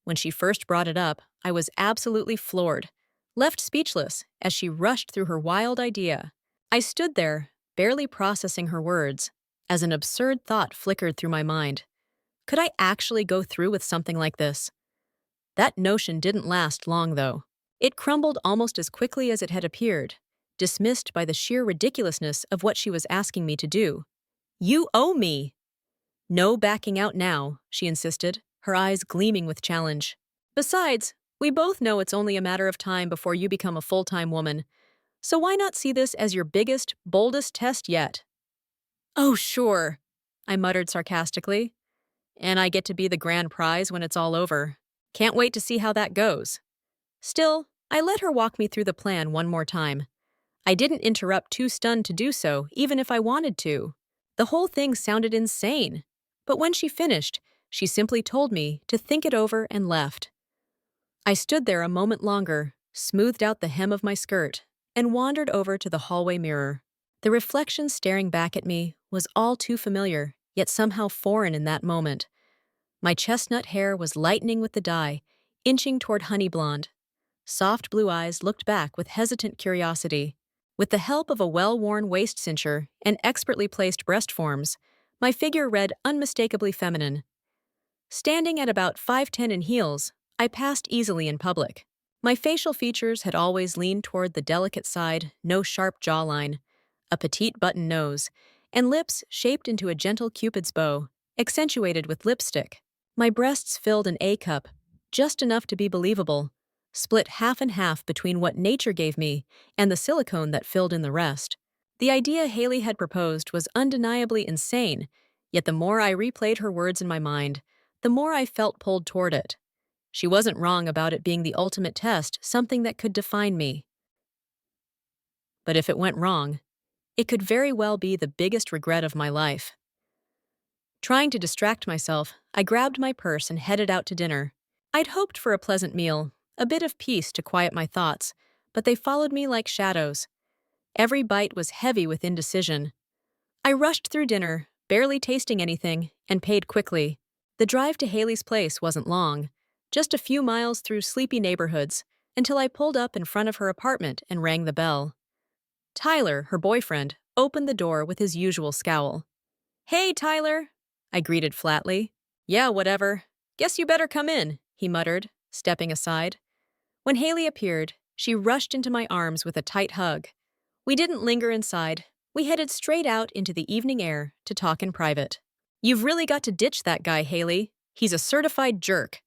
When she first brought it up, I was absolutely floored, left speechless as she rushed through her wild idea. I stood there, barely processing her words, as an absurd thought flickered through my mind. Could I actually go through with something like this? That notion didn't last long, though. It crumbled almost as quickly as it had appeared, dismissed by the sheer ridiculousness of what she was asking me to do. You owe me! No backing out now, she insisted, her eyes gleaming with challenge. Besides, we both know it's only a matter of time before you become a full-time woman, so why not see this as your biggest, boldest test yet? Oh, sure, I muttered sarcastically. And I get to be the grand prize when it's all over. Can't wait to see how that goes. Still, I let her walk me through the plan one more time. I didn't interrupt, too stunned to do so, even if I wanted to. The whole thing sounded insane. But when she finished, she simply told me to think it over and left. I stood there a moment longer, smoothed out the hem of my skirt, and wandered over to the hallway mirror. The reflection staring back at me was all too familiar, yet somehow foreign in that moment. My chestnut hair was lightening with the dye, inching toward honey blonde. Soft blue eyes looked back with hesitant curiosity. With the help of a well-worn waist cincher and expertly placed breast forms, my figure read unmistakably feminine. Standing at about 5'10" in heels, I passed easily in public. My facial features had always leaned toward the delicate side, no sharp jawline, a petite button nose, and lips shaped into a gentle Cupid's bow, accentuated with lipstick. My breasts filled an A cup, just enough to be believable, split half and half between what nature gave me and the silicone that filled in the rest. The idea Haley had proposed was undeniably insane, yet the more I replayed her words in my mind, the more I felt pulled toward it. She wasn't wrong about it being the ultimate test, something that could define me. But if it went wrong, it could very well be the biggest regret of my life. Trying to distract myself, I grabbed my purse and headed out to dinner. I'd hoped for a pleasant meal, a bit of peace to quiet my thoughts, but they followed me like shadows. Every bite was heavy with indecision. I rushed through dinner, barely tasting anything, and paid quickly. The drive to Haley's place wasn't long, just a few miles through sleepy neighborhoods, until I pulled up in front of her apartment and rang the bell. Tyler, her boyfriend, opened the door with his usual scowl. "Hey, Tyler," I greeted flatly. "Yeah, whatever. Guess you better come in," he muttered, stepping aside. When Haley appeared, she rushed into my arms with a tight hug. We didn't linger inside. We headed straight out into the evening air to talk in private. "You've really got to ditch that guy, Haley. He's a certified jerk."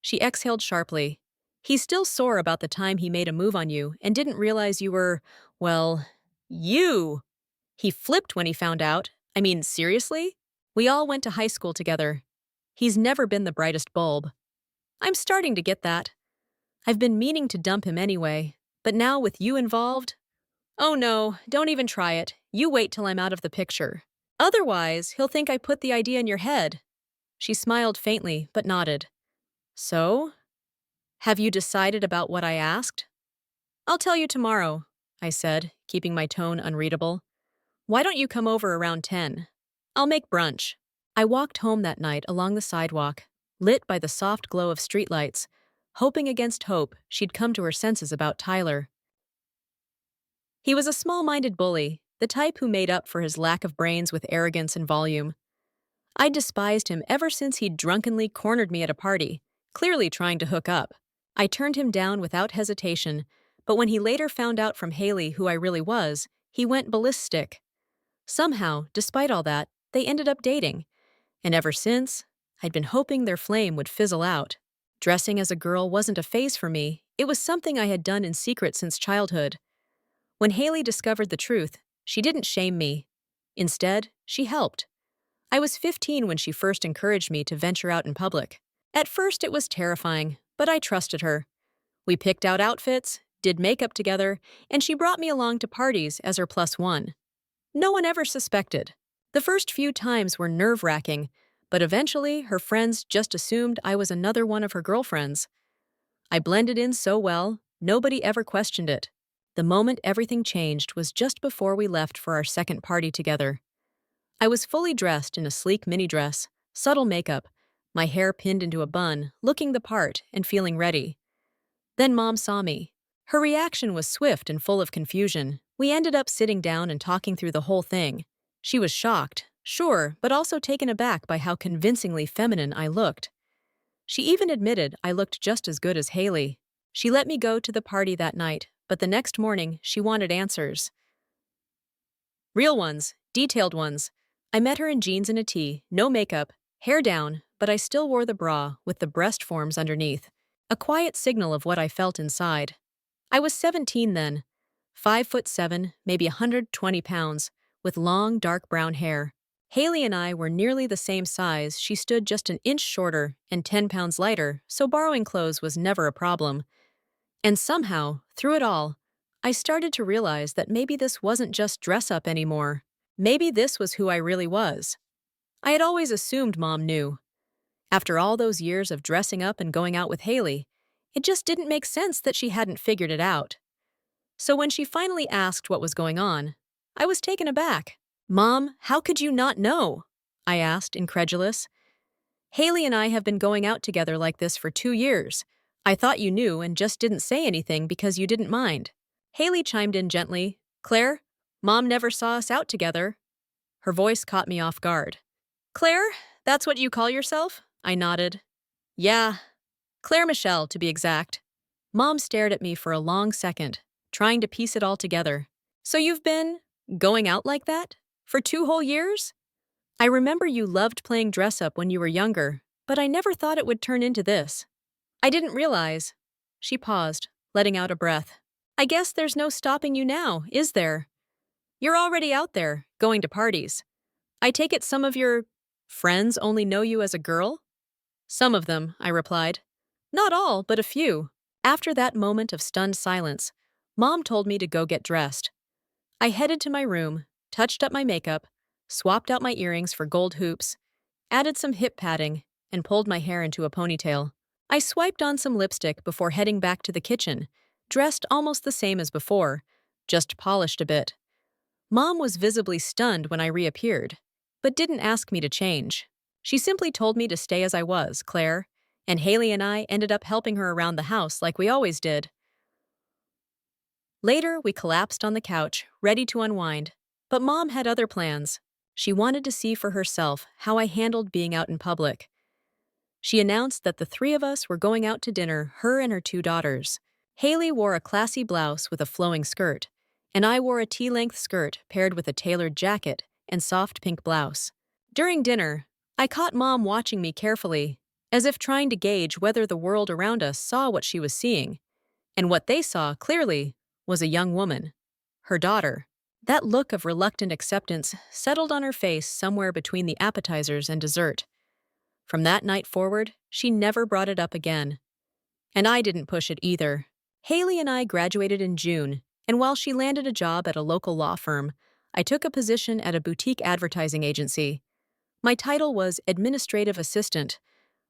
She exhaled sharply. "He's still sore about the time he made a move on you and didn't realize you were, well, you. He flipped when he found out. I mean, seriously? We all went to high school together. He's never been the brightest bulb. I'm starting to get that. I've been meaning to dump him anyway, but now with you involved? Oh no, don't even try it. You wait till I'm out of the picture. Otherwise, he'll think I put the idea in your head." She smiled faintly, but nodded. "So? Have you decided about what I asked?" "I'll tell you tomorrow," I said, keeping my tone unreadable. "Why don't you come over around 10? I'll make brunch." I walked home that night along the sidewalk, lit by the soft glow of streetlights, hoping against hope she'd come to her senses about Tyler. He was a small-minded bully, the type who made up for his lack of brains with arrogance and volume. I'd despised him ever since he'd drunkenly cornered me at a party, clearly trying to hook up. I turned him down without hesitation, but when he later found out from Haley who I really was, he went ballistic. Somehow, despite all that, they ended up dating, and ever since, I'd been hoping their flame would fizzle out. Dressing as a girl wasn't a phase for me, it was something I had done in secret since childhood. When Haley discovered the truth, she didn't shame me. Instead, she helped. I was 15 when she first encouraged me to venture out in public. At first it was terrifying, but I trusted her. We picked out outfits, did makeup together, and she brought me along to parties as her plus one. No one ever suspected. The first few times were nerve-wracking, but eventually her friends just assumed I was another one of her girlfriends. I blended in so well, nobody ever questioned it. The moment everything changed was just before we left for our second party together. I was fully dressed in a sleek mini dress, subtle makeup, my hair pinned into a bun, looking the part and feeling ready. Then Mom saw me. Her reaction was swift and full of confusion. We ended up sitting down and talking through the whole thing. She was shocked, sure, but also taken aback by how convincingly feminine I looked. She even admitted I looked just as good as Haley. She let me go to the party that night, but the next morning she wanted answers. Real ones, detailed ones. I met her in jeans and a tee, no makeup, hair down, but I still wore the bra with the breast forms underneath. A quiet signal of what I felt inside. I was 17 then, 5'7", maybe 120 pounds, with long, dark brown hair. Haley and I were nearly the same size. She stood just an inch shorter and 10 pounds lighter, so borrowing clothes was never a problem. And somehow, through it all, I started to realize that maybe this wasn't just dress up anymore. Maybe this was who I really was. I had always assumed Mom knew. After all those years of dressing up and going out with Haley, it just didn't make sense that she hadn't figured it out. So when she finally asked what was going on, I was taken aback. "Mom, how could you not know?" I asked, incredulous. "Haley and I have been going out together like this for 2 years. I thought you knew and just didn't say anything because you didn't mind." Haley chimed in gently. "Claire, Mom never saw us out together." Her voice caught me off guard. "Claire, that's what you call yourself?" I nodded. "Yeah, Claire Michelle, to be exact." Mom stared at me for a long second, trying to piece it all together. "So you've been going out like that? For 2 whole years? I remember you loved playing dress-up when you were younger, but I never thought it would turn into this. I didn't realize." She paused, letting out a breath. "I guess there's no stopping you now, is there? You're already out there, going to parties. I take it some of your friends only know you as a girl?" "Some of them," I replied. "Not all, but a few." After that moment of stunned silence, Mom told me to go get dressed. I headed to my room, touched up my makeup, swapped out my earrings for gold hoops, added some hip padding, and pulled my hair into a ponytail. I swiped on some lipstick before heading back to the kitchen, dressed almost the same as before, just polished a bit. Mom was visibly stunned when I reappeared, but didn't ask me to change. She simply told me to stay as I was, Claire, and Haley and I ended up helping her around the house like we always did. Later, we collapsed on the couch, ready to unwind, but Mom had other plans. She wanted to see for herself how I handled being out in public. She announced that the 3 of us were going out to dinner, her and her 2 daughters. Haley wore a classy blouse with a flowing skirt, and I wore a tea-length skirt paired with a tailored jacket and soft pink blouse. During dinner, I caught Mom watching me carefully, as if trying to gauge whether the world around us saw what she was seeing. And what they saw, clearly, was a young woman, her daughter. That look of reluctant acceptance settled on her face somewhere between the appetizers and dessert. From that night forward, she never brought it up again. And I didn't push it either. Haley and I graduated in June, and while she landed a job at a local law firm, I took a position at a boutique advertising agency. My title was administrative assistant,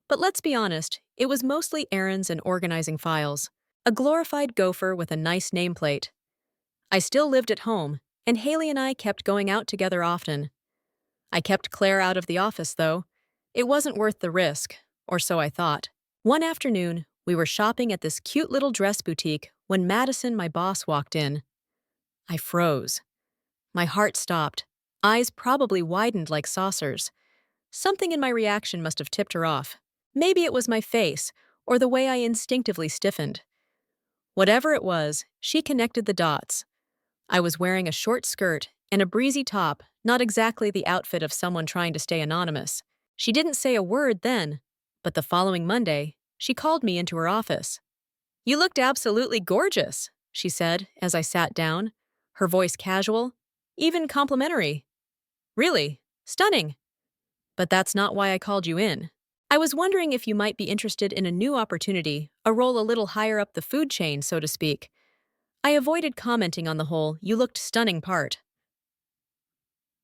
but let's be honest, it was mostly errands and organizing files. A glorified gopher with a nice nameplate. I still lived at home, and Haley and I kept going out together often. I kept Claire out of the office, though. It wasn't worth the risk, or so I thought. One afternoon, we were shopping at this cute little dress boutique when Madison, my boss, walked in. I froze. My heart stopped. Eyes probably widened like saucers. Something in my reaction must have tipped her off. Maybe it was my face, or the way I instinctively stiffened. Whatever it was, she connected the dots. I was wearing a short skirt and a breezy top, not exactly the outfit of someone trying to stay anonymous. She didn't say a word then, but the following Monday, she called me into her office. "You looked absolutely gorgeous," she said as I sat down, her voice casual, even complimentary. "Really, stunning. But that's not why I called you in. I was wondering if you might be interested in a new opportunity, a role a little higher up the food chain, so to speak." I avoided commenting on the whole "you looked stunning" part.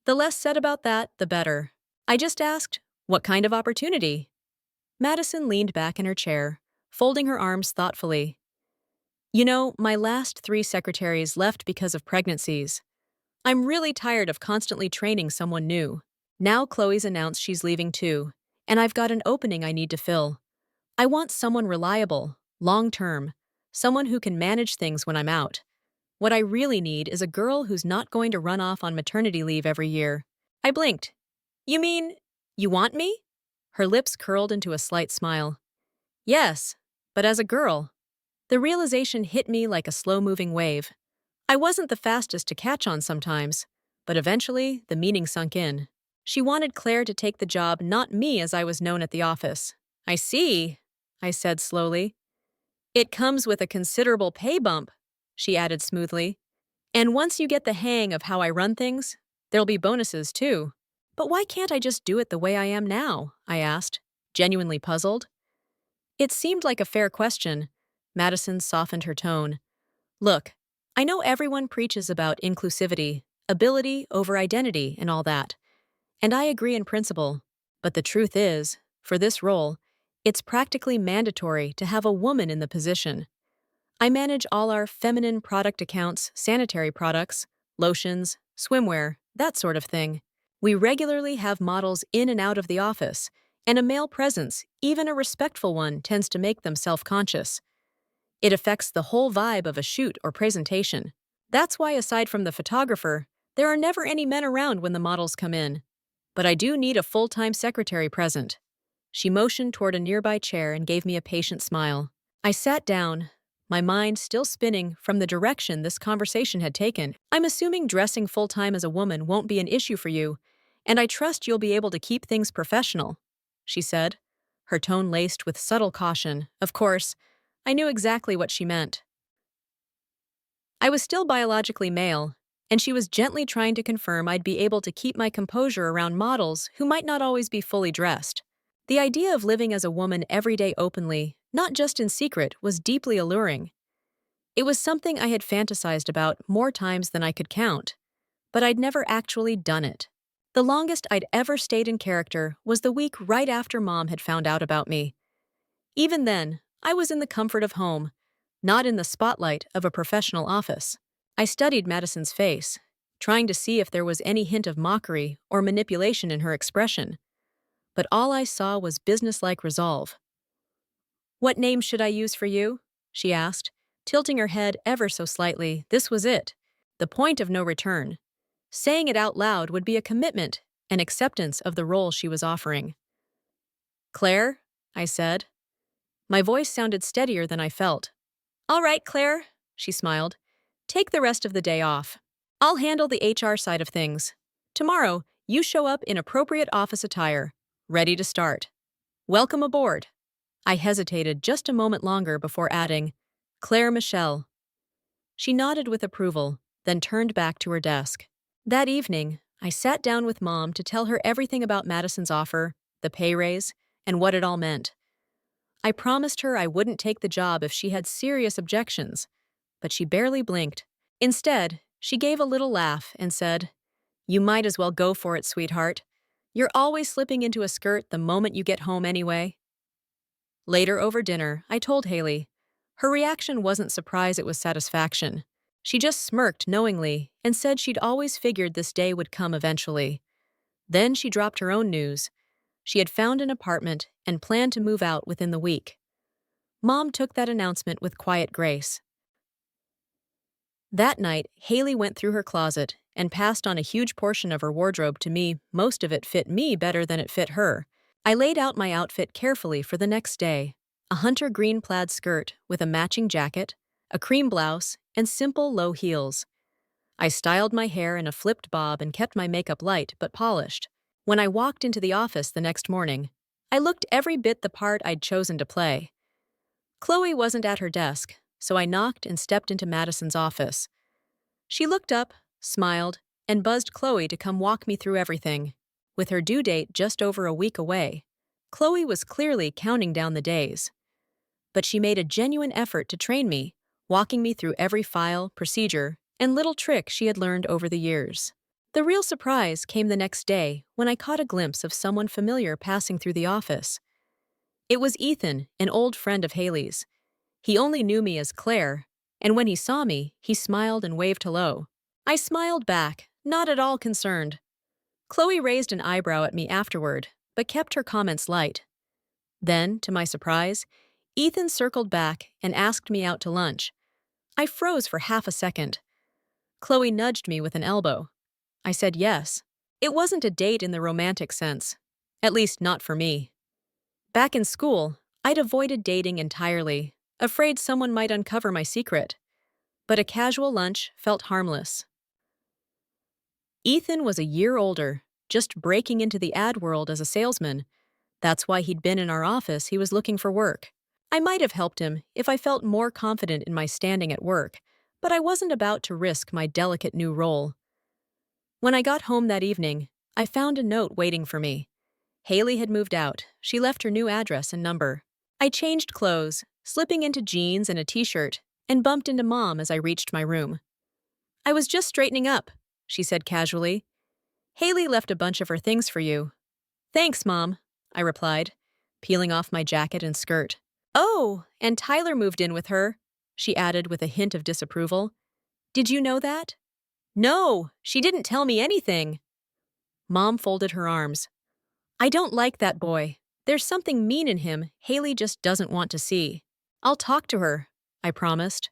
The less said about that, the better. I just asked, "What kind of opportunity?" Madison leaned back in her chair, folding her arms thoughtfully. "You know, my last 3 secretaries left because of pregnancies. I'm really tired of constantly training someone new. Now Chloe's announced she's leaving too, and I've got an opening I need to fill. I want someone reliable, long-term, someone who can manage things when I'm out. What I really need is a girl who's not going to run off on maternity leave every year." I blinked. "You mean, you want me?" Her lips curled into a slight smile. "Yes, but as a girl." The realization hit me like a slow-moving wave. I wasn't the fastest to catch on sometimes, but eventually the meaning sunk in. She wanted Claire to take the job, not me as I was known at the office. "I see," I said slowly. "It comes with a considerable pay bump," she added smoothly. "And once you get the hang of how I run things, there'll be bonuses too." "But why can't I just do it the way I am now?" I asked, genuinely puzzled. It seemed like a fair question. Madison softened her tone. "Look, I know everyone preaches about inclusivity, ability over identity, and all that. And I agree in principle. But the truth is, for this role, it's practically mandatory to have a woman in the position. I manage all our feminine product accounts, sanitary products, lotions, swimwear, that sort of thing. We regularly have models in and out of the office, and a male presence, even a respectful one, tends to make them self-conscious. It affects the whole vibe of a shoot or presentation. That's why, aside from the photographer, there are never any men around when the models come in. But I do need a full-time secretary present." She motioned toward a nearby chair and gave me a patient smile. I sat down, my mind still spinning from the direction this conversation had taken. "I'm assuming dressing full-time as a woman won't be an issue for you, and I trust you'll be able to keep things professional," she said, her tone laced with subtle caution. Of course, I knew exactly what she meant. I was still biologically male, and she was gently trying to confirm I'd be able to keep my composure around models who might not always be fully dressed. The idea of living as a woman every day openly, not just in secret, was deeply alluring. It was something I had fantasized about more times than I could count, but I'd never actually done it. The longest I'd ever stayed in character was the week right after Mom had found out about me. Even then, I was in the comfort of home, not in the spotlight of a professional office. I studied Madison's face, trying to see if there was any hint of mockery or manipulation in her expression. But all I saw was businesslike resolve. "What name should I use for you?" she asked, tilting her head ever so slightly. This was it, the point of no return. Saying it out loud would be a commitment, an acceptance of the role she was offering. "Claire," I said. My voice sounded steadier than I felt. "All right, Claire," she smiled. "Take the rest of the day off. I'll handle the HR side of things. Tomorrow, you show up in appropriate office attire, ready to start. Welcome aboard." I hesitated just a moment longer before adding, "Claire Michelle." She nodded with approval, then turned back to her desk. That evening, I sat down with Mom to tell her everything about Madison's offer, the pay raise, and what it all meant. I promised her I wouldn't take the job if she had serious objections, but she barely blinked. Instead, she gave a little laugh and said, "You might as well go for it, sweetheart. You're always slipping into a skirt the moment you get home anyway." Later over dinner, I told Haley. Her reaction wasn't surprise, it was satisfaction. She just smirked knowingly and said she'd always figured this day would come eventually. Then she dropped her own news. She had found an apartment and planned to move out within the week. Mom took that announcement with quiet grace. That night, Haley went through her closet and passed on a huge portion of her wardrobe to me. Most of it fit me better than it fit her. I laid out my outfit carefully for the next day. A hunter green plaid skirt with a matching jacket, a cream blouse, and simple low heels. I styled my hair in a flipped bob and kept my makeup light but polished. When I walked into the office the next morning, I looked every bit the part I'd chosen to play. Chloe wasn't at her desk, so I knocked and stepped into Madison's office. She looked up, smiled, and buzzed Chloe to come walk me through everything. With her due date just over a week away, Chloe was clearly counting down the days. But she made a genuine effort to train me, walking me through every file, procedure, and little trick she had learned over the years. The real surprise came the next day when I caught a glimpse of someone familiar passing through the office. It was Ethan, an old friend of Haley's. He only knew me as Claire, and when he saw me, he smiled and waved hello. I smiled back, not at all concerned. Chloe raised an eyebrow at me afterward, but kept her comments light. Then, to my surprise, Ethan circled back and asked me out to lunch. I froze for half a second. Chloe nudged me with an elbow. I said yes. It wasn't a date in the romantic sense. At least not for me. Back in school, I'd avoided dating entirely, afraid someone might uncover my secret. But a casual lunch felt harmless. Ethan was a year older, just breaking into the ad world as a salesman. That's why he'd been in our office. He was looking for work. I might have helped him if I felt more confident in my standing at work, but I wasn't about to risk my delicate new role. When I got home that evening, I found a note waiting for me. Haley had moved out. She left her new address and number. I changed clothes, slipping into jeans and a t-shirt, and bumped into Mom as I reached my room. "I was just straightening up," she said casually. "Haley left a bunch of her things for you." "Thanks, Mom," I replied, peeling off my jacket and skirt. "Oh, and Tyler moved in with her," she added with a hint of disapproval. "Did you know that?" "No, she didn't tell me anything." Mom folded her arms. "I don't like that boy. There's something mean in him Haley just doesn't want to see. I'll talk to her," I promised.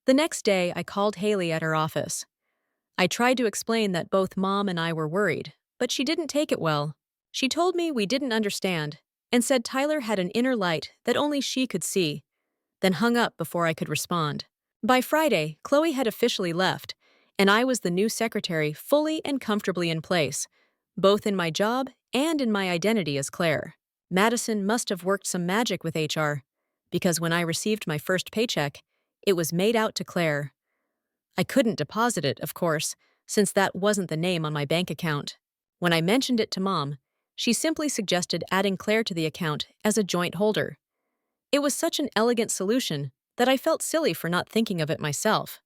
The next day, I called Haley at her office. I tried to explain that both Mom and I were worried, but she didn't take it well. She told me we didn't understand and said Tyler had an inner light that only she could see, then hung up before I could respond. By Friday, Chloe had officially left, and I was the new secretary fully and comfortably in place, both in my job and in my identity as Claire. Madison must have worked some magic with HR, because when I received my first paycheck, it was made out to Claire. I couldn't deposit it, of course, since that wasn't the name on my bank account. When I mentioned it to Mom, she simply suggested adding Claire to the account as a joint holder. It was such an elegant solution that I felt silly for not thinking of it myself.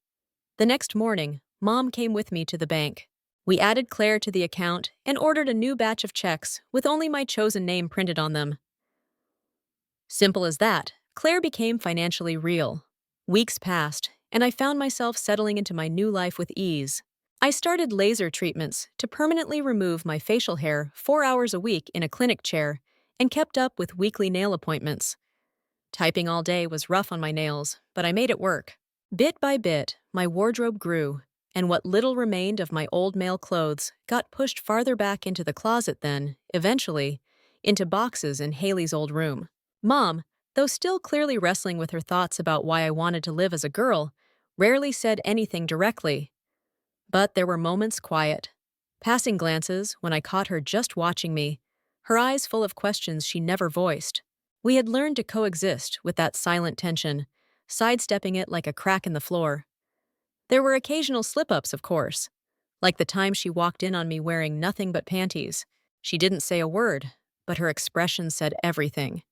The next morning, Mom came with me to the bank. We added Claire to the account and ordered a new batch of checks with only my chosen name printed on them. Simple as that, Claire became financially real. Weeks passed, and I found myself settling into my new life with ease. I started laser treatments to permanently remove my facial hair 4 hours a week in a clinic chair and kept up with weekly nail appointments. Typing all day was rough on my nails, but I made it work. Bit by bit, my wardrobe grew, and what little remained of my old male clothes got pushed farther back into the closet then, eventually, into boxes in Haley's old room. Mom, though still clearly wrestling with her thoughts about why I wanted to live as a girl, rarely said anything directly. But there were moments quiet, passing glances when I caught her just watching me, her eyes full of questions she never voiced. We had learned to coexist with that silent tension, sidestepping it like a crack in the floor. There were occasional slip-ups, of course, like the time she walked in on me wearing nothing but panties. She didn't say a word, but her expression said everything.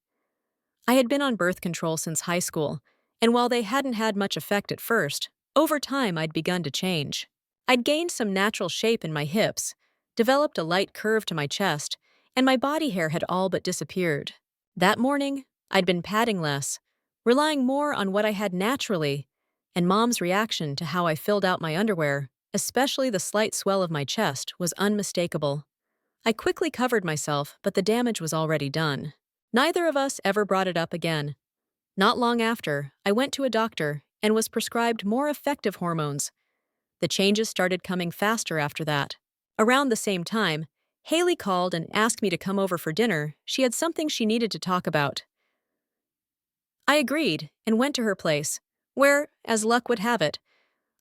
I had been on birth control since high school, and while they hadn't had much effect at first, over time I'd begun to change. I'd gained some natural shape in my hips, developed a light curve to my chest, and my body hair had all but disappeared. That morning, I'd been padding less, relying more on what I had naturally, and Mom's reaction to how I filled out my underwear, especially the slight swell of my chest, was unmistakable. I quickly covered myself, but the damage was already done. Neither of us ever brought it up again. Not long after, I went to a doctor and was prescribed more effective hormones. The changes started coming faster after that. Around the same time, Haley called and asked me to come over for dinner. She had something she needed to talk about. I agreed and went to her place, where, as luck would have it,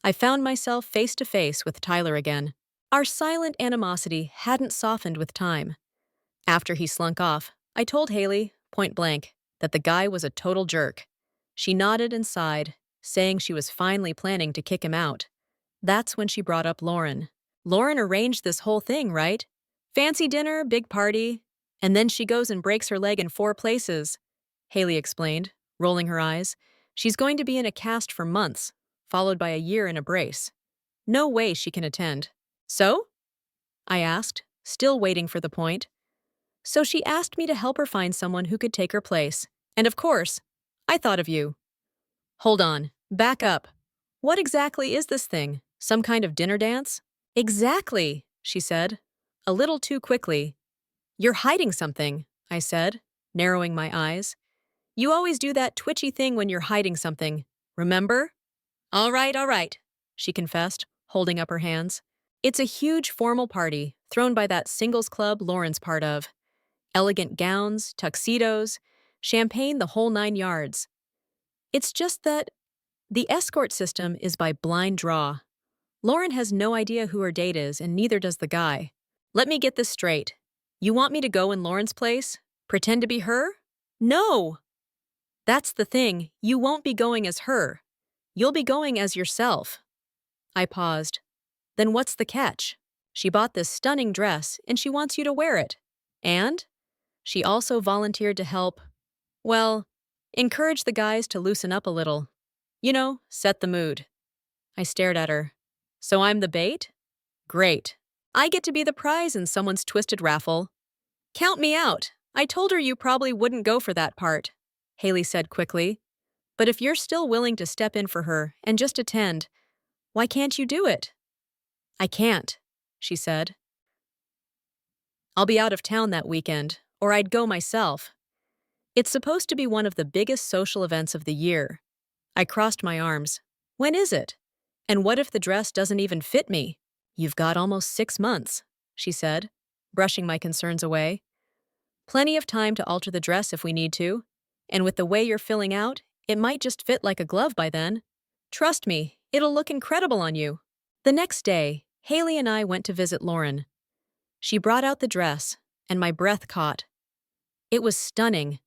I found myself face to face with Tyler again. Our silent animosity hadn't softened with time. After he slunk off, I told Haley, point blank, that the guy was a total jerk. She nodded and sighed, saying she was finally planning to kick him out. That's when she brought up Lauren. "Lauren arranged this whole thing, right? Fancy dinner, big party, and then she goes and breaks her leg in 4 places," Haley explained, rolling her eyes. "She's going to be in a cast for months, followed by a year in a brace. No way she can attend." "So?" I asked, still waiting for the point. "So she asked me to help her find someone who could take her place. And of course, I thought of you." "Hold on, back up. What exactly is this thing? Some kind of dinner dance?" "Exactly," she said, a little too quickly. You're hiding something, I said, narrowing my eyes. You always do that twitchy thing when you're hiding something. Remember? All right, she confessed, holding up her hands. It's a huge formal party thrown by that singles club Lauren's part of. Elegant gowns, tuxedos, champagne, the whole 9 yards. It's just that the escort system is by blind draw. Lauren has no idea who her date is, and neither does the guy. Let me get this straight. You want me to go in Lauren's place? Pretend to be her? No! That's the thing, you won't be going as her. You'll be going as yourself. I paused. Then what's the catch? She bought this stunning dress, and she wants you to wear it. And? She also volunteered to help, well, encourage the guys to loosen up a little. You know, set the mood. I stared at her. So I'm the bait? Great. I get to be the prize in someone's twisted raffle. Count me out. I told her you probably wouldn't go for that part, Haley said quickly. But if you're still willing to step in for her and just attend, why can't you do it? I can't, she said. I'll be out of town that weekend, or I'd go myself. It's supposed to be one of the biggest social events of the year. I crossed my arms. When is it? And what if the dress doesn't even fit me? You've got almost 6 months, she said, brushing my concerns away. Plenty of time to alter the dress if we need to. And with the way you're filling out, it might just fit like a glove by then. Trust me, it'll look incredible on you. The next day, Haley and I went to visit Lauren. She brought out the dress, and my breath caught. It was stunning.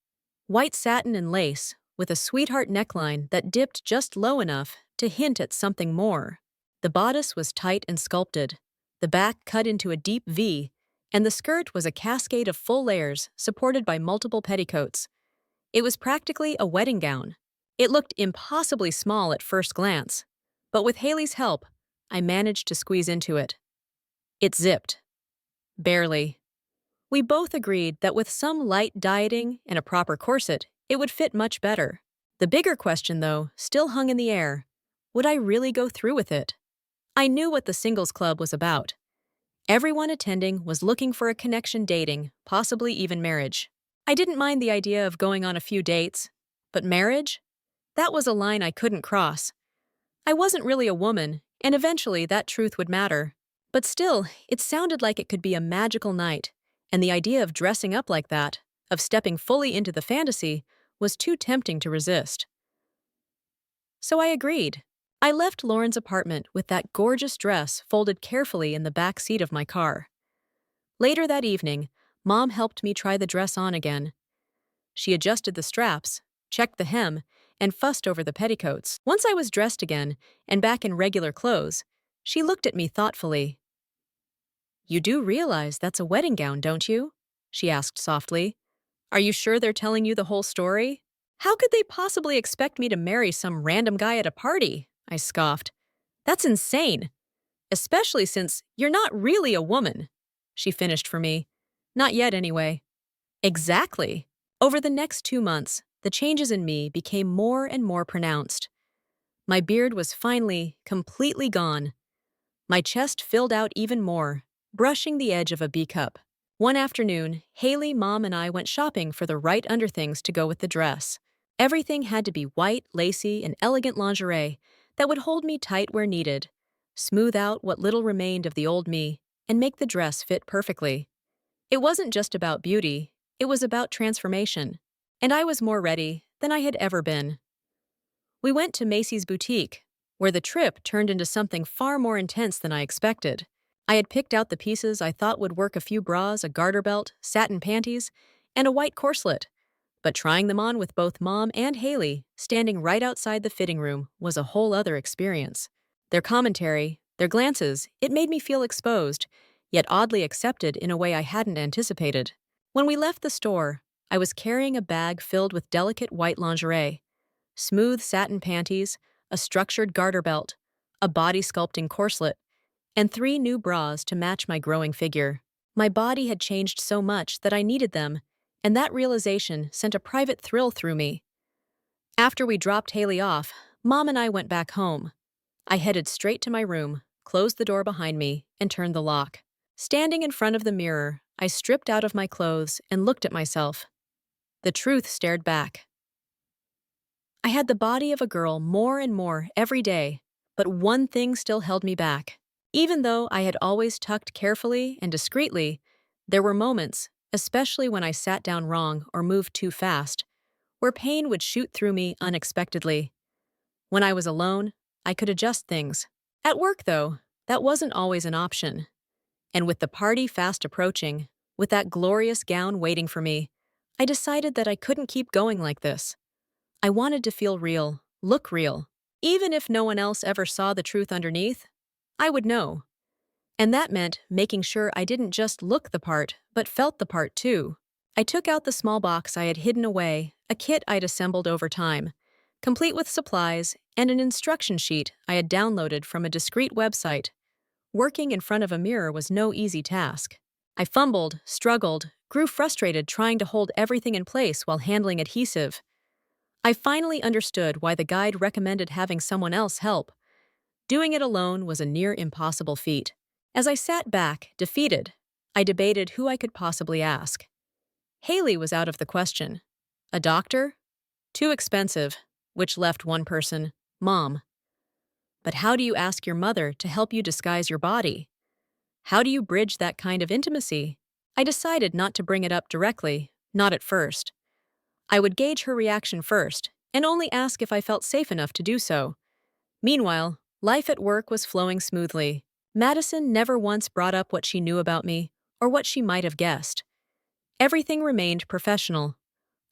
White satin and lace, with a sweetheart neckline that dipped just low enough to hint at something more. The bodice was tight and sculpted, the back cut into a deep V, and the skirt was a cascade of full layers supported by multiple petticoats. It was practically a wedding gown. It looked impossibly small at first glance, but with Haley's help, I managed to squeeze into it. It zipped. Barely. We both agreed that with some light dieting and a proper corset, it would fit much better. The bigger question, though, still hung in the air. Would I really go through with it? I knew what the singles club was about. Everyone attending was looking for a connection dating, possibly even marriage. I didn't mind the idea of going on a few dates, but marriage? That was a line I couldn't cross. I wasn't really a woman, and eventually that truth would matter. But still, it sounded like it could be a magical night, and the idea of dressing up like that, of stepping fully into the fantasy, was too tempting to resist. So I agreed. I left Lauren's apartment with that gorgeous dress folded carefully in the back seat of my car. Later that evening, Mom helped me try the dress on again. She adjusted the straps, checked the hem, and fussed over the petticoats. Once I was dressed again and back in regular clothes, she looked at me thoughtfully. You do realize that's a wedding gown, don't you? She asked softly. Are you sure they're telling you the whole story? How could they possibly expect me to marry some random guy at a party? I scoffed. That's insane. Especially since you're not really a woman. She finished for me. Not yet, anyway. Exactly. Over the next 2 months, the changes in me became more and more pronounced. My beard was finally completely gone. My chest filled out even more, brushing the edge of a B cup. One afternoon, Haley, Mom, and I went shopping for the right underthings to go with the dress. Everything had to be white, lacy, and elegant lingerie that would hold me tight where needed, smooth out what little remained of the old me, and make the dress fit perfectly. It wasn't just about beauty, it was about transformation, and I was more ready than I had ever been. We went to Macy's boutique, where the trip turned into something far more intense than I expected. I had picked out the pieces I thought would work: a few bras, a garter belt, satin panties, and a white corselet. But trying them on with both Mom and Haley, standing right outside the fitting room, was a whole other experience. Their commentary, their glances, it made me feel exposed, yet oddly accepted in a way I hadn't anticipated. When we left the store, I was carrying a bag filled with delicate white lingerie, smooth satin panties, a structured garter belt, a body-sculpting corselet, and 3 new bras to match my growing figure. My body had changed so much that I needed them, and that realization sent a private thrill through me. After we dropped Haley off, Mom and I went back home. I headed straight to my room, closed the door behind me, and turned the lock. Standing in front of the mirror, I stripped out of my clothes and looked at myself. The truth stared back. I had the body of a girl more and more every day, but one thing still held me back. Even though I had always tucked carefully and discreetly, there were moments, especially when I sat down wrong or moved too fast, where pain would shoot through me unexpectedly. When I was alone, I could adjust things. At work, though, that wasn't always an option. And with the party fast approaching, with that glorious gown waiting for me, I decided that I couldn't keep going like this. I wanted to feel real, look real. Even if no one else ever saw the truth underneath, I would know. And that meant making sure I didn't just look the part, but felt the part too. I took out the small box I had hidden away, a kit I'd assembled over time, complete with supplies and an instruction sheet I had downloaded from a discreet website. Working in front of a mirror was no easy task. I fumbled, struggled, grew frustrated trying to hold everything in place while handling adhesive. I finally understood why the guide recommended having someone else help. Doing it alone was a near impossible feat. As I sat back, defeated, I debated who I could possibly ask. Haley was out of the question. A doctor? Too expensive, which left one person, Mom. But how do you ask your mother to help you disguise your body? How do you bridge that kind of intimacy? I decided not to bring it up directly, not at first. I would gauge her reaction first, and only ask if I felt safe enough to do so. Meanwhile, life at work was flowing smoothly. Madison never once brought up what she knew about me, or what she might have guessed. Everything remained professional.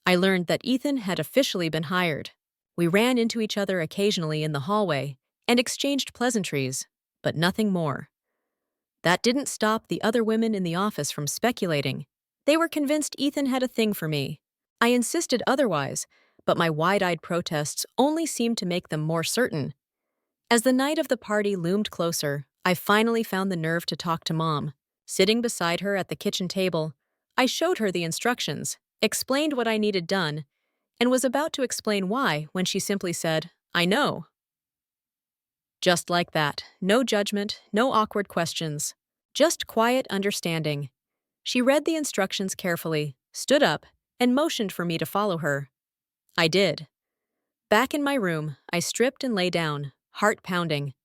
I learned that Ethan had officially been hired. We ran into each other occasionally in the hallway and exchanged pleasantries, but nothing more. That didn't stop the other women in the office from speculating. They were convinced Ethan had a thing for me. I insisted otherwise, but my wide-eyed protests only seemed to make them more certain. As the night of the party loomed closer, I finally found the nerve to talk to Mom. Sitting beside her at the kitchen table, I showed her the instructions, explained what I needed done, and was about to explain why when she simply said, "I know." Just like that, no judgment, no awkward questions, just quiet understanding. She read the instructions carefully, stood up, and motioned for me to follow her. I did. Back in my room, I stripped and lay down, heart pounding.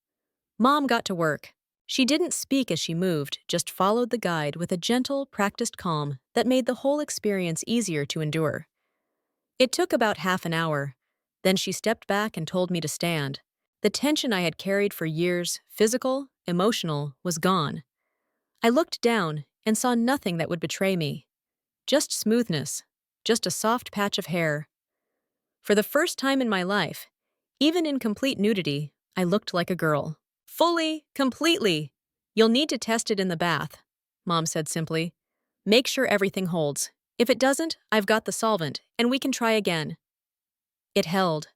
Mom got to work. She didn't speak as she moved, just followed the guide with a gentle, practiced calm that made the whole experience easier to endure. It took about half an hour. Then she stepped back and told me to stand. The tension I had carried for years, physical, emotional, was gone. I looked down and saw nothing that would betray me. Just smoothness, just a soft patch of hair. For the first time in my life, even in complete nudity, I looked like a girl. Fully, completely. You'll need to test it in the bath, Mom said simply. Make sure everything holds. If it doesn't, I've got the solvent, and we can try again. It held.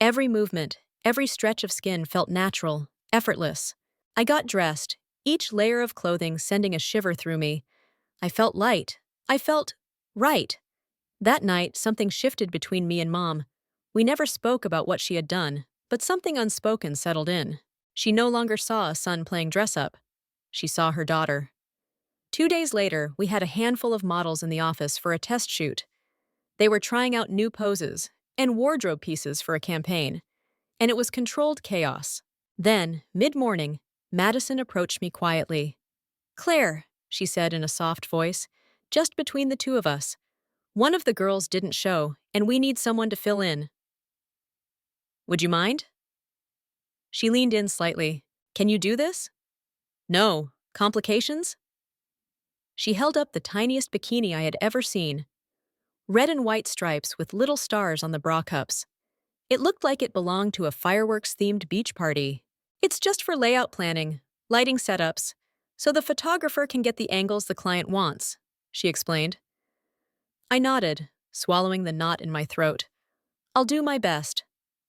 Every movement, every stretch of skin felt natural, effortless. I got dressed, each layer of clothing sending a shiver through me. I felt light. I felt right. That night, something shifted between me and Mom. We never spoke about what she had done, but something unspoken settled in. She no longer saw a son playing dress-up. She saw her daughter. 2 days later, we had a handful of models in the office for a test shoot. They were trying out new poses and wardrobe pieces for a campaign, and it was controlled chaos. Then, mid-morning, Madison approached me quietly. "Claire," she said in a soft voice, "just between the two of us. One of the girls didn't show, and we need someone to fill in. Would you mind?" She leaned in slightly. "Can you do this?" "No. Complications?" She held up the tiniest bikini I had ever seen. Red and white stripes with little stars on the bra cups. It looked like it belonged to a fireworks-themed beach party. "It's just for layout planning, lighting setups, so the photographer can get the angles the client wants," she explained. I nodded, swallowing the knot in my throat. "I'll do my best."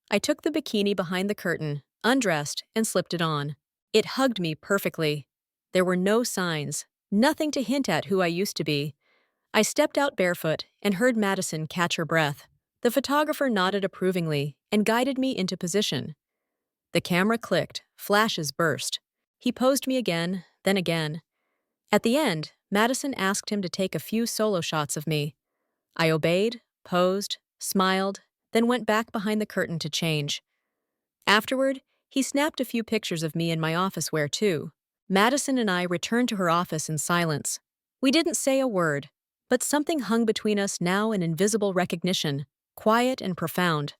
I took the bikini behind the curtain, undressed, and slipped it on. It hugged me perfectly. There were no signs, nothing to hint at who I used to be. I stepped out barefoot and heard Madison catch her breath. The photographer nodded approvingly and guided me into position. The camera clicked, flashes burst. He posed me again, then again. At the end, Madison asked him to take a few solo shots of me. I obeyed, posed, smiled, then went back behind the curtain to change. Afterward, he snapped a few pictures of me in my office wear too. Madison and I returned to her office in silence. We didn't say a word, but something hung between us now in invisible recognition, quiet and profound.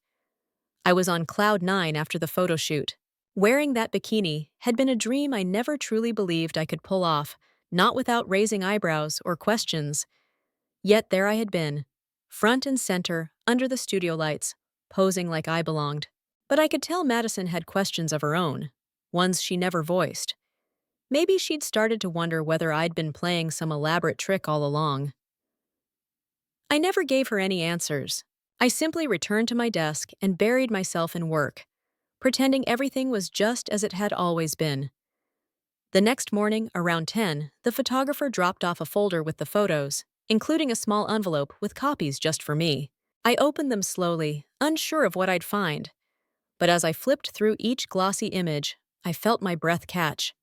I was on cloud nine after the photo shoot. Wearing that bikini had been a dream I never truly believed I could pull off, not without raising eyebrows or questions. Yet there I had been, front and center, under the studio lights, posing like I belonged. But I could tell Madison had questions of her own, ones she never voiced. Maybe she'd started to wonder whether I'd been playing some elaborate trick all along. I never gave her any answers. I simply returned to my desk and buried myself in work, pretending everything was just as it had always been. The next morning, around 10, the photographer dropped off a folder with the photos, including a small envelope with copies just for me. I opened them slowly, unsure of what I'd find. But as I flipped through each glossy image, I felt my breath catch.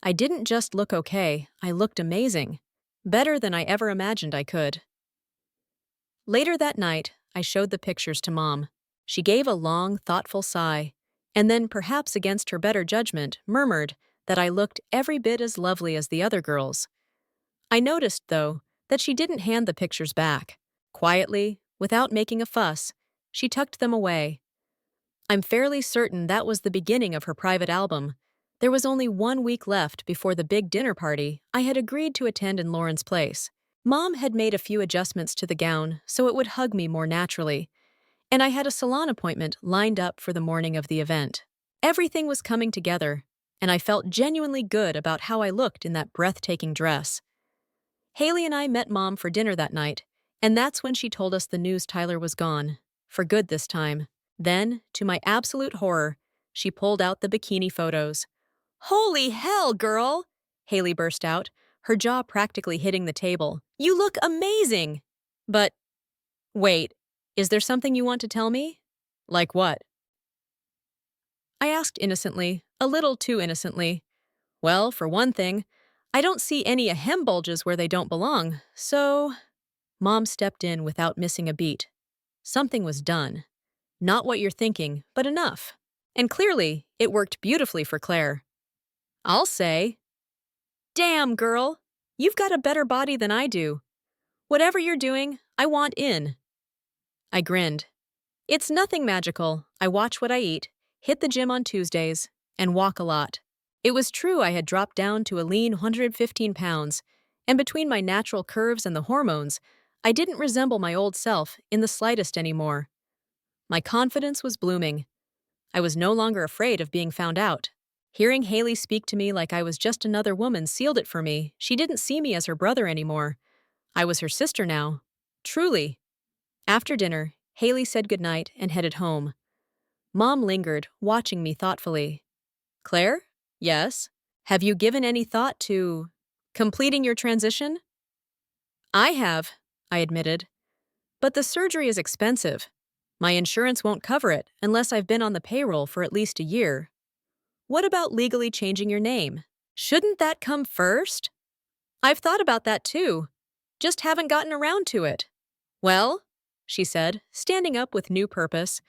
I didn't just look okay, I looked amazing. Better than I ever imagined I could. Later that night, I showed the pictures to Mom. She gave a long, thoughtful sigh, and then, perhaps against her better judgment, murmured that I looked every bit as lovely as the other girls. I noticed, though, that she didn't hand the pictures back. Quietly, without making a fuss, she tucked them away. I'm fairly certain that was the beginning of her private album. There was only 1 week left before the big dinner party I had agreed to attend in Lauren's place. Mom had made a few adjustments to the gown so it would hug me more naturally, and I had a salon appointment lined up for the morning of the event. Everything was coming together, and I felt genuinely good about how I looked in that breathtaking dress. Haley and I met Mom for dinner that night, and that's when she told us the news Tyler was gone, for good this time. Then, to my absolute horror, she pulled out the bikini photos. "Holy hell, girl!" Haley burst out, her jaw practically hitting the table. "You look amazing!" But, wait, is there something you want to tell me? Like what? I asked innocently, a little too innocently. Well, for one thing, I don't see any hem bulges where they don't belong, so... Mom stepped in without missing a beat. Something was done. Not what you're thinking, but enough. And clearly, it worked beautifully for Claire. I'll say. Damn, girl! You've got a better body than I do. Whatever you're doing, I want in. I grinned. It's nothing magical. I watch what I eat, hit the gym on Tuesdays, and walk a lot. It was true I had dropped down to a lean 115 pounds, and between my natural curves and the hormones, I didn't resemble my old self in the slightest anymore. My confidence was blooming. I was no longer afraid of being found out. Hearing Haley speak to me like I was just another woman sealed it for me. She didn't see me as her brother anymore. I was her sister now. Truly. After dinner, Haley said goodnight and headed home. Mom lingered, watching me thoughtfully. Claire? Yes? Have you given any thought to completing your transition? I have, I admitted. But the surgery is expensive. My insurance won't cover it unless I've been on the payroll for at least a year. What about legally changing your name? Shouldn't that come first? I've thought about that too. Just haven't gotten around to it. Well, she said, standing up with new purpose,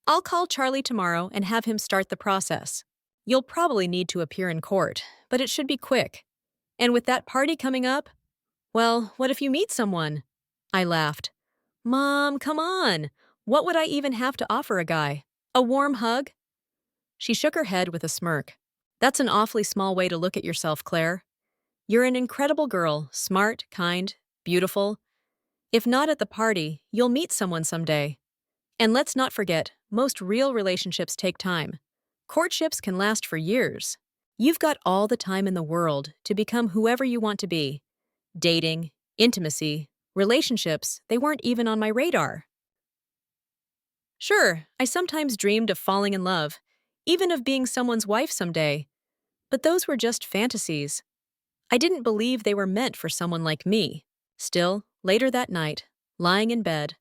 I'll call Charlie tomorrow and have him start the process. You'll probably need to appear in court, but it should be quick. And with that party coming up, well, what if you meet someone? I laughed. Mom, come on. What would I even have to offer a guy? A warm hug? She shook her head with a smirk. That's an awfully small way to look at yourself, Claire. You're an incredible girl, smart, kind, beautiful. If not at the party, you'll meet someone someday. And let's not forget, most real relationships take time. Courtships can last for years. You've got all the time in the world to become whoever you want to be. Dating, intimacy, relationships, they weren't even on my radar. Sure, I sometimes dreamed of falling in love, even of being someone's wife someday. But those were just fantasies. I didn't believe they were meant for someone like me. Still, later that night, lying in bed,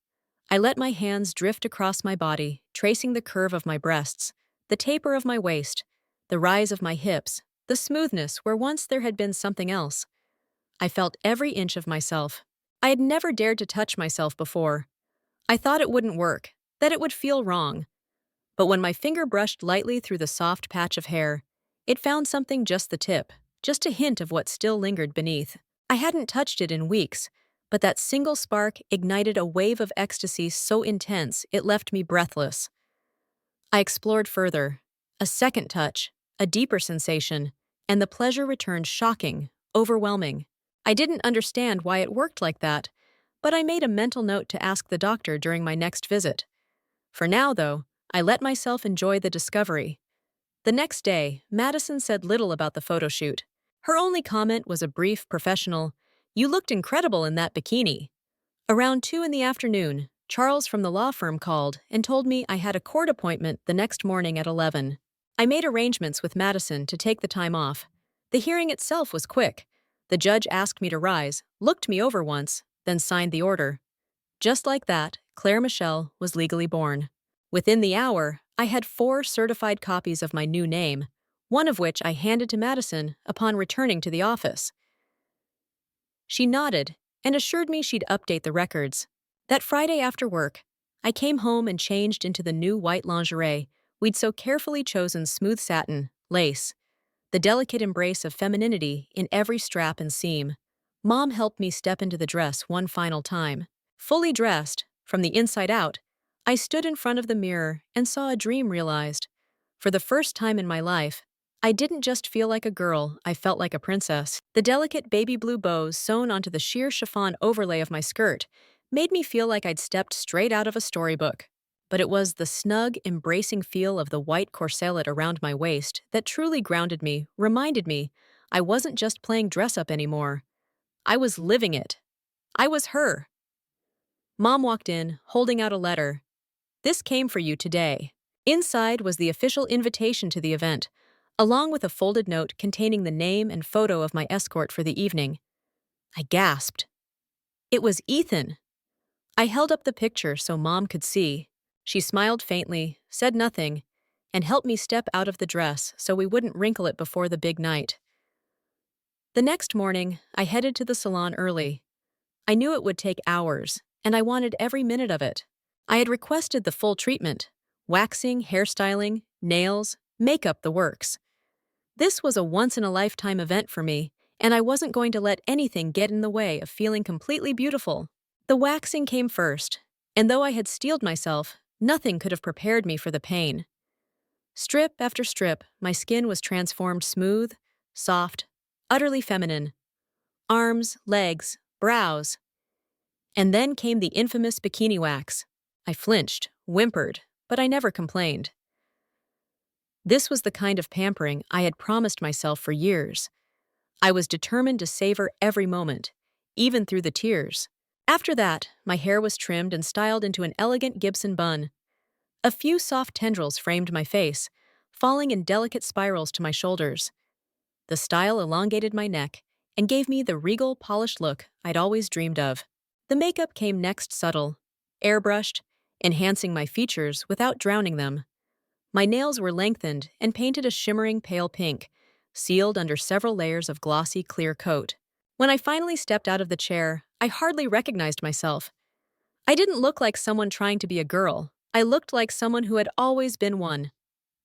I let my hands drift across my body, tracing the curve of my breasts, the taper of my waist, the rise of my hips, the smoothness where once there had been something else. I felt every inch of myself. I had never dared to touch myself before. I thought it wouldn't work, that it would feel wrong. But when my finger brushed lightly through the soft patch of hair, it found something just the tip, just a hint of what still lingered beneath. I hadn't touched it in weeks, but that single spark ignited a wave of ecstasy so intense it left me breathless. I explored further. A second touch, a deeper sensation, and the pleasure returned shocking, overwhelming. I didn't understand why it worked like that, but I made a mental note to ask the doctor during my next visit. For now, though, I let myself enjoy the discovery. The next day, Madison said little about the photo shoot. Her only comment was a brief, professional, "You looked incredible in that bikini." Around 2 in the afternoon, Charles from the law firm called and told me I had a court appointment the next morning at 11. I made arrangements with Madison to take the time off. The hearing itself was quick. The judge asked me to rise, looked me over once, then signed the order. Just like that, Claire Michelle was legally born. Within the hour, I had 4 certified copies of my new name, one of which I handed to Madison upon returning to the office. She nodded and assured me she'd update the records. That Friday after work, I came home and changed into the new white lingerie we'd so carefully chosen, smooth satin, lace, the delicate embrace of femininity in every strap and seam. Mom helped me step into the dress one final time. Fully dressed, from the inside out, I stood in front of the mirror and saw a dream realized. For the first time in my life, I didn't just feel like a girl, I felt like a princess. The delicate baby blue bows sewn onto the sheer chiffon overlay of my skirt made me feel like I'd stepped straight out of a storybook. But it was the snug, embracing feel of the white corselet around my waist that truly grounded me, reminded me I wasn't just playing dress-up anymore. I was living it. I was her. Mom walked in, holding out a letter. "This came for you today." Inside was the official invitation to the event, along with a folded note containing the name and photo of my escort for the evening. I gasped. It was Ethan. I held up the picture so Mom could see. She smiled faintly, said nothing, and helped me step out of the dress so we wouldn't wrinkle it before the big night. The next morning, I headed to the salon early. I knew it would take hours, and I wanted every minute of it. I had requested the full treatment: waxing, hairstyling, nails, makeup, the works. This was a once-in-a-lifetime event for me, and I wasn't going to let anything get in the way of feeling completely beautiful. The waxing came first, and though I had steeled myself, nothing could have prepared me for the pain. Strip after strip, my skin was transformed smooth, soft, utterly feminine. Arms, legs, brows. And then came the infamous bikini wax. I flinched, whimpered, but I never complained. This was the kind of pampering I had promised myself for years. I was determined to savor every moment, even through the tears. After that, my hair was trimmed and styled into an elegant Gibson bun. A few soft tendrils framed my face, falling in delicate spirals to my shoulders. The style elongated my neck and gave me the regal, polished look I'd always dreamed of. The makeup came next, subtle, airbrushed, enhancing my features without drowning them. My nails were lengthened and painted a shimmering pale pink, sealed under several layers of glossy, clear coat. When I finally stepped out of the chair, I hardly recognized myself. I didn't look like someone trying to be a girl. I looked like someone who had always been one.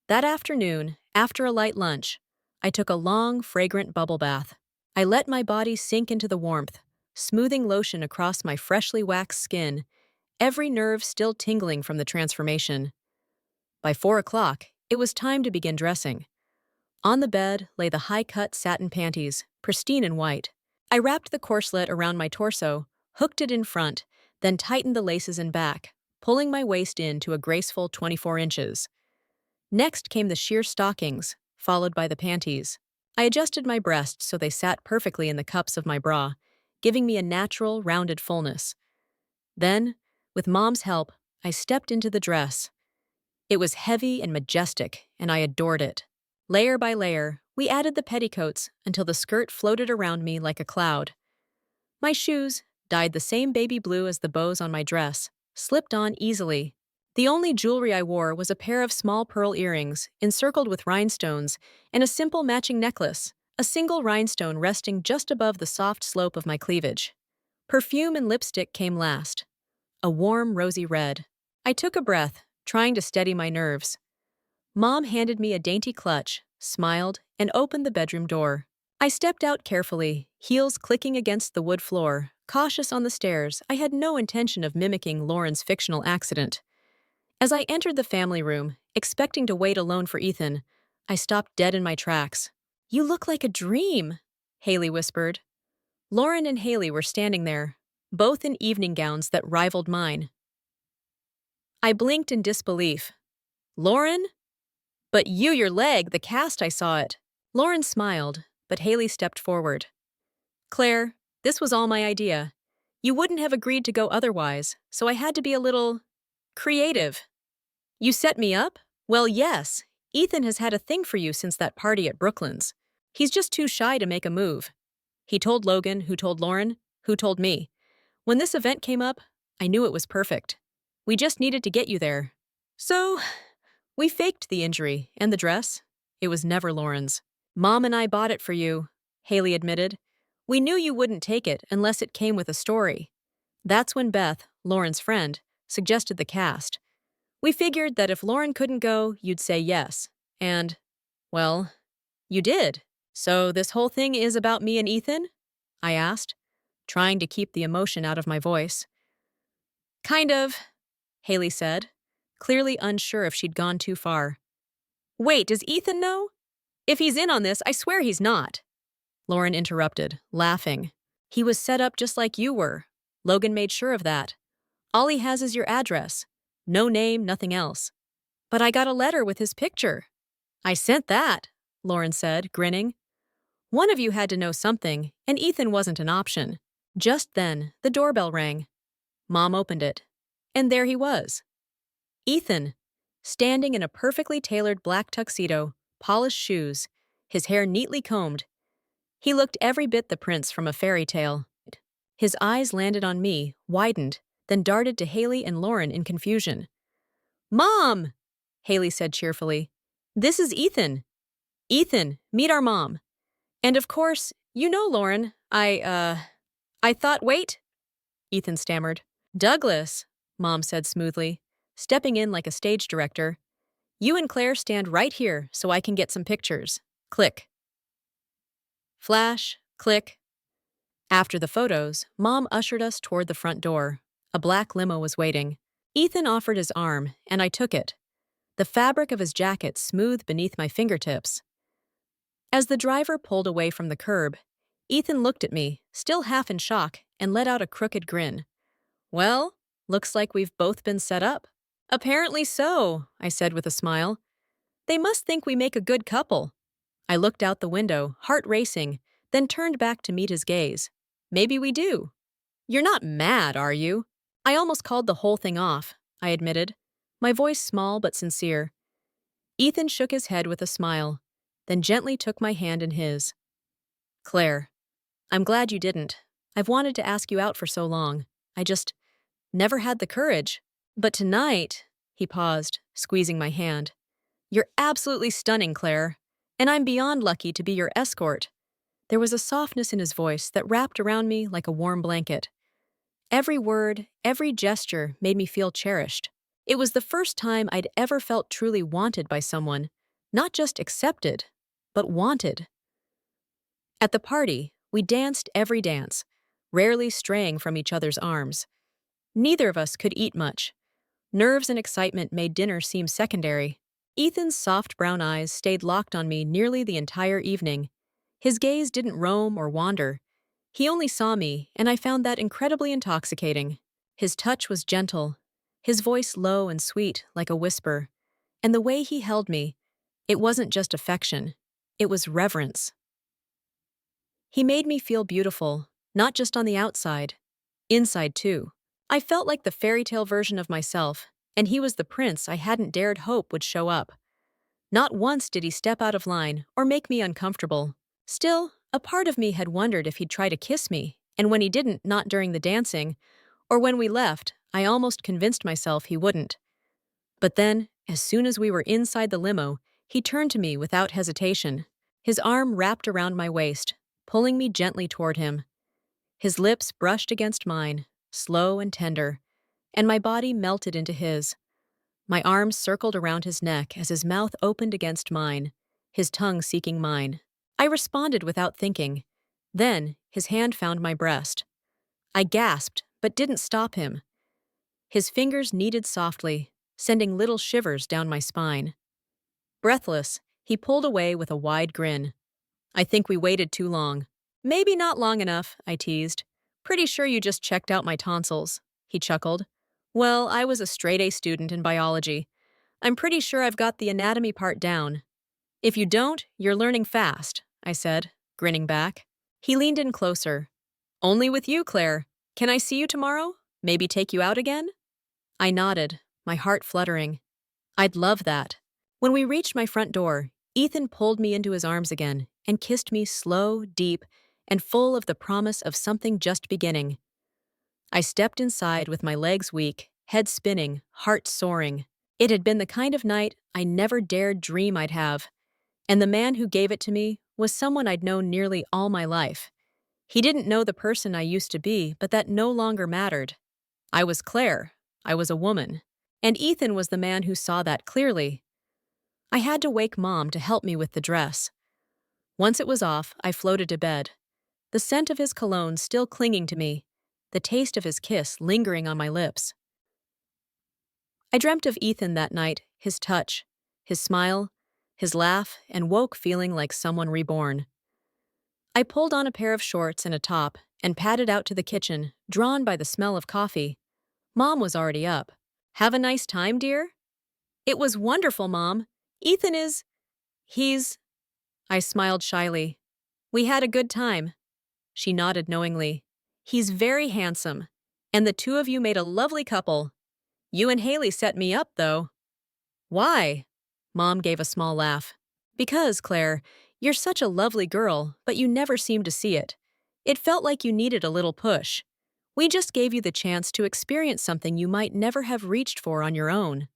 That afternoon, after a light lunch, I took a long, fragrant bubble bath. I let my body sink into the warmth, smoothing lotion across my freshly waxed skin, every nerve still tingling from the transformation. By 4 o'clock, it was time to begin dressing. On the bed lay the high-cut satin panties, pristine and white. I wrapped the corselet around my torso, hooked it in front, then tightened the laces in back, pulling my waist in to a graceful 24 inches. Next came the sheer stockings, followed by the panties. I adjusted my breasts so they sat perfectly in the cups of my bra, giving me a natural, rounded fullness. Then, with Mom's help, I stepped into the dress. It was heavy and majestic, and I adored it. Layer by layer, we added the petticoats until the skirt floated around me like a cloud. My shoes, dyed the same baby blue as the bows on my dress, slipped on easily. The only jewelry I wore was a pair of small pearl earrings, encircled with rhinestones, and a simple matching necklace, a single rhinestone resting just above the soft slope of my cleavage. Perfume and lipstick came last, a warm, rosy red. I took a breath, trying to steady my nerves. Mom handed me a dainty clutch, smiled, and opened the bedroom door. I stepped out carefully, heels clicking against the wood floor, cautious on the stairs. I had no intention of mimicking Lauren's fictional accident. As I entered the family room, expecting to wait alone for Ethan, I stopped dead in my tracks. "You look like a dream," Haley whispered. Lauren and Haley were standing there, both in evening gowns that rivaled mine. I blinked in disbelief. "Lauren? But your leg, the cast, I saw it." Lauren smiled, but Haley stepped forward. "Claire, this was all my idea. You wouldn't have agreed to go otherwise, so I had to be a little creative." "You set me up?" "Well, yes. Ethan has had a thing for you since that party at Brooklyn's. He's just too shy to make a move. He told Logan, who told Lauren, who told me. When this event came up, I knew it was perfect. We just needed to get you there. So, we faked the injury and the dress. It was never Lauren's. Mom and I bought it for you," Haley admitted. "We knew you wouldn't take it unless it came with a story." That's when Beth, Lauren's friend, suggested the cast. "We figured that if Lauren couldn't go, you'd say yes. And, well, you did. So this whole thing is about me and Ethan?" I asked, trying to keep the emotion out of my voice. "Kind of," Haley said, clearly unsure if she'd gone too far. "Wait, does Ethan know? If he's in on this, I swear he's not." Lauren interrupted, laughing. "He was set up just like you were. Logan made sure of that. All he has is your address. No name, nothing else. But I got a letter with his picture." "I sent that," Lauren said, grinning. "One of you had to know something, and Ethan wasn't an option." Just then, the doorbell rang. Mom opened it. And there he was. Ethan, standing in a perfectly tailored black tuxedo, polished shoes, his hair neatly combed. He looked every bit the prince from a fairy tale. His eyes landed on me, widened, then darted to Haley and Lauren in confusion. "Mom!" Haley said cheerfully. "This is Ethan. Ethan, meet our mom. And of course, you know Lauren, I thought, wait," Ethan stammered. "Douglas," Mom said smoothly, stepping in like a stage director. "You and Claire stand right here so I can get some pictures." Click. Flash, click. After the photos, Mom ushered us toward the front door. A black limo was waiting. Ethan offered his arm, and I took it. The fabric of his jacket smooth beneath my fingertips. As the driver pulled away from the curb, Ethan looked at me, still half in shock, and let out a crooked grin. "Well, looks like we've both been set up." "Apparently so," I said with a smile. "They must think we make a good couple." I looked out the window, heart racing, then turned back to meet his gaze. "Maybe we do." "You're not mad, are you?" "I almost called the whole thing off," I admitted, my voice small but sincere. Ethan shook his head with a smile, then gently took my hand in his. "Claire, I'm glad you didn't. I've wanted to ask you out for so long. I just never had the courage. But tonight," he paused, squeezing my hand. "You're absolutely stunning, Claire. And I'm beyond lucky to be your escort." There was a softness in his voice that wrapped around me like a warm blanket. Every word, every gesture made me feel cherished. It was the first time I'd ever felt truly wanted by someone, not just accepted, but wanted. At the party, we danced every dance, rarely straying from each other's arms. Neither of us could eat much. Nerves and excitement made dinner seem secondary. Ethan's soft brown eyes stayed locked on me nearly the entire evening. His gaze didn't roam or wander. He only saw me, and I found that incredibly intoxicating. His touch was gentle, his voice low and sweet like a whisper. And the way he held me, it wasn't just affection, it was reverence. He made me feel beautiful, not just on the outside, inside too. I felt like the fairy tale version of myself, and he was the prince I hadn't dared hope would show up. Not once did he step out of line or make me uncomfortable. Still, a part of me had wondered if he'd try to kiss me, and when he didn't, not during the dancing, or when we left, I almost convinced myself he wouldn't. But then, as soon as we were inside the limo, he turned to me without hesitation. His arm wrapped around my waist, pulling me gently toward him. His lips brushed against mine, slow and tender, and my body melted into his. My arms circled around his neck as his mouth opened against mine, his tongue seeking mine. I responded without thinking. Then, his hand found my breast. I gasped, but didn't stop him. His fingers kneaded softly, sending little shivers down my spine. Breathless, he pulled away with a wide grin. I think we waited too long. Maybe not long enough, I teased. Pretty sure you just checked out my tonsils, he chuckled. Well, I was a straight-A student in biology. I'm pretty sure I've got the anatomy part down. If you don't, you're learning fast, I said, grinning back. He leaned in closer. Only with you, Claire. Can I see you tomorrow? Maybe take you out again? I nodded, my heart fluttering. I'd love that. When we reached my front door, Ethan pulled me into his arms again and kissed me slow, deep, and full of the promise of something just beginning. I stepped inside with my legs weak, head spinning, heart soaring. It had been the kind of night I never dared dream I'd have, and the man who gave it to me was someone I'd known nearly all my life. He didn't know the person I used to be, but that no longer mattered. I was Claire. I was a woman. And Ethan was the man who saw that clearly. I had to wake Mom to help me with the dress. Once it was off, I floated to bed, the scent of his cologne still clinging to me, the taste of his kiss lingering on my lips. I dreamt of Ethan that night, his touch, his smile, his laugh, and woke feeling like someone reborn. I pulled on a pair of shorts and a top and padded out to the kitchen, drawn by the smell of coffee. Mom was already up. Have a nice time, dear? It was wonderful, Mom. Ethan is… he's… I smiled shyly. We had a good time. She nodded knowingly. He's very handsome, and the two of you made a lovely couple. You and Haley set me up, though. Why? Mom gave a small laugh. Because, Claire, you're such a lovely girl, but you never seem to see it. It felt like you needed a little push. We just gave you the chance to experience something you might never have reached for on your own.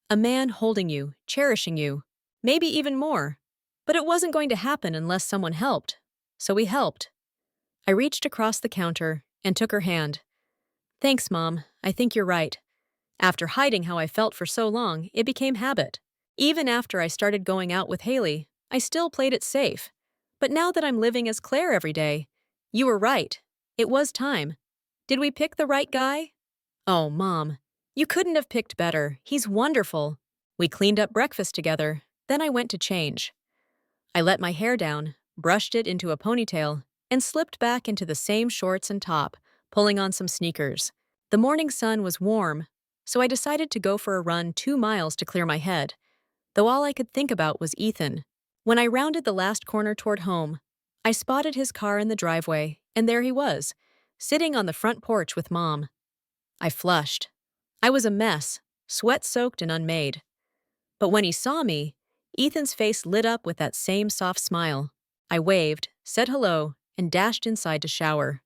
A man holding you, cherishing you, maybe even more. But it wasn't going to happen unless someone helped. So we helped. I reached across the counter and took her hand. Thanks, Mom. I think you're right. After hiding how I felt for so long, it became habit. Even after I started going out with Haley, I still played it safe. But now that I'm living as Claire every day, you were right. It was time. Did we pick the right guy? Oh, Mom, you couldn't have picked better. He's wonderful. We cleaned up breakfast together. Then I went to change. I let my hair down, brushed it into a ponytail, and slipped back into the same shorts and top, pulling on some sneakers. The morning sun was warm, so I decided to go for a run 2 miles to clear my head, though all I could think about was Ethan. When I rounded the last corner toward home, I spotted his car in the driveway, and there he was, sitting on the front porch with Mom. I flushed. I was a mess, sweat-soaked and unmade. But when he saw me, Ethan's face lit up with that same soft smile. I waved, said hello, and dashed inside to shower.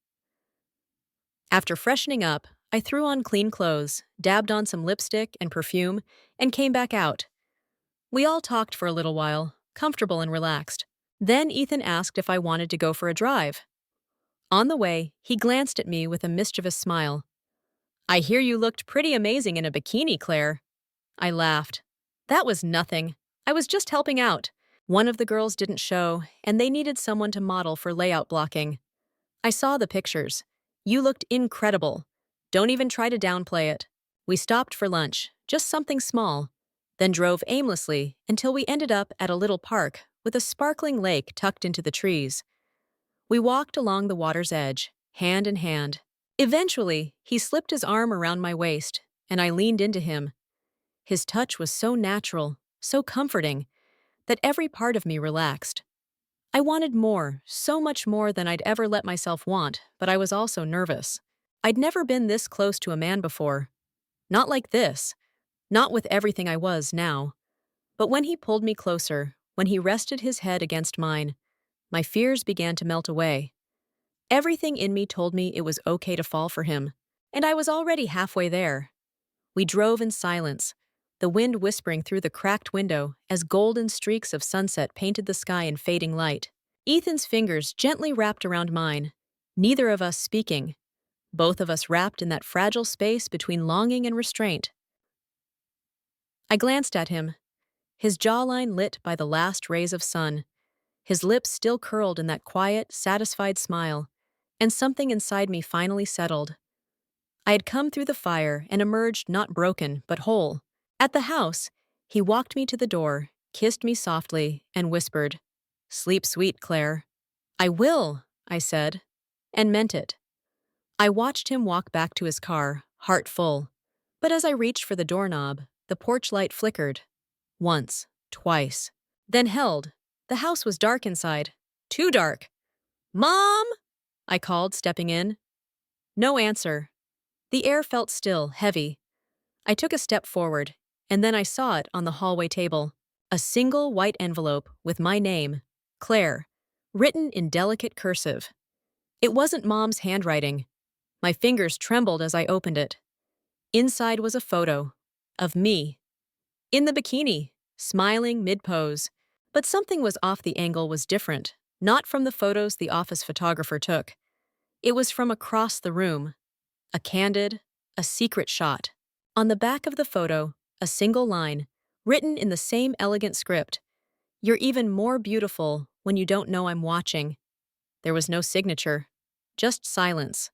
After freshening up, I threw on clean clothes, dabbed on some lipstick and perfume, and came back out. We all talked for a little while, comfortable and relaxed. Then Ethan asked if I wanted to go for a drive. On the way, he glanced at me with a mischievous smile. I hear you looked pretty amazing in a bikini, Claire. I laughed. That was nothing. I was just helping out. One of the girls didn't show, and they needed someone to model for layout blocking. I saw the pictures. You looked incredible. Don't even try to downplay it. We stopped for lunch, just something small, then drove aimlessly until we ended up at a little park with a sparkling lake tucked into the trees. We walked along the water's edge, hand in hand. Eventually, he slipped his arm around my waist, and I leaned into him. His touch was so natural, so comforting, that every part of me relaxed. I wanted more, so much more than I'd ever let myself want, but I was also nervous. I'd never been this close to a man before. Not like this. Not with everything I was now. But when he pulled me closer, when he rested his head against mine, my fears began to melt away. Everything in me told me it was okay to fall for him, and I was already halfway there. We drove in silence, the wind whispering through the cracked window as golden streaks of sunset painted the sky in fading light. Ethan's fingers gently wrapped around mine, neither of us speaking, both of us wrapped in that fragile space between longing and restraint. I glanced at him, his jawline lit by the last rays of sun, his lips still curled in that quiet, satisfied smile, and something inside me finally settled. I had come through the fire and emerged not broken, but whole. At the house, he walked me to the door, kissed me softly, and whispered, "Sleep sweet, Claire." "I will," I said, and meant it. I watched him walk back to his car, heart full. But as I reached for the doorknob, the porch light flickered. Once, twice. Then held. The house was dark inside. Too dark. "Mom!" I called, stepping in. No answer. The air felt still, heavy. I took a step forward, and then I saw it on the hallway table. A single white envelope with my name, Claire, written in delicate cursive. It wasn't Mom's handwriting. My fingers trembled as I opened it. Inside was a photo of me, in the bikini, smiling mid-pose. But something was off. The angle was different, not from the photos the office photographer took. It was from across the room, a candid, a secret shot. On the back of the photo, a single line, written in the same elegant script. "You're even more beautiful when you don't know I'm watching." There was no signature, just silence.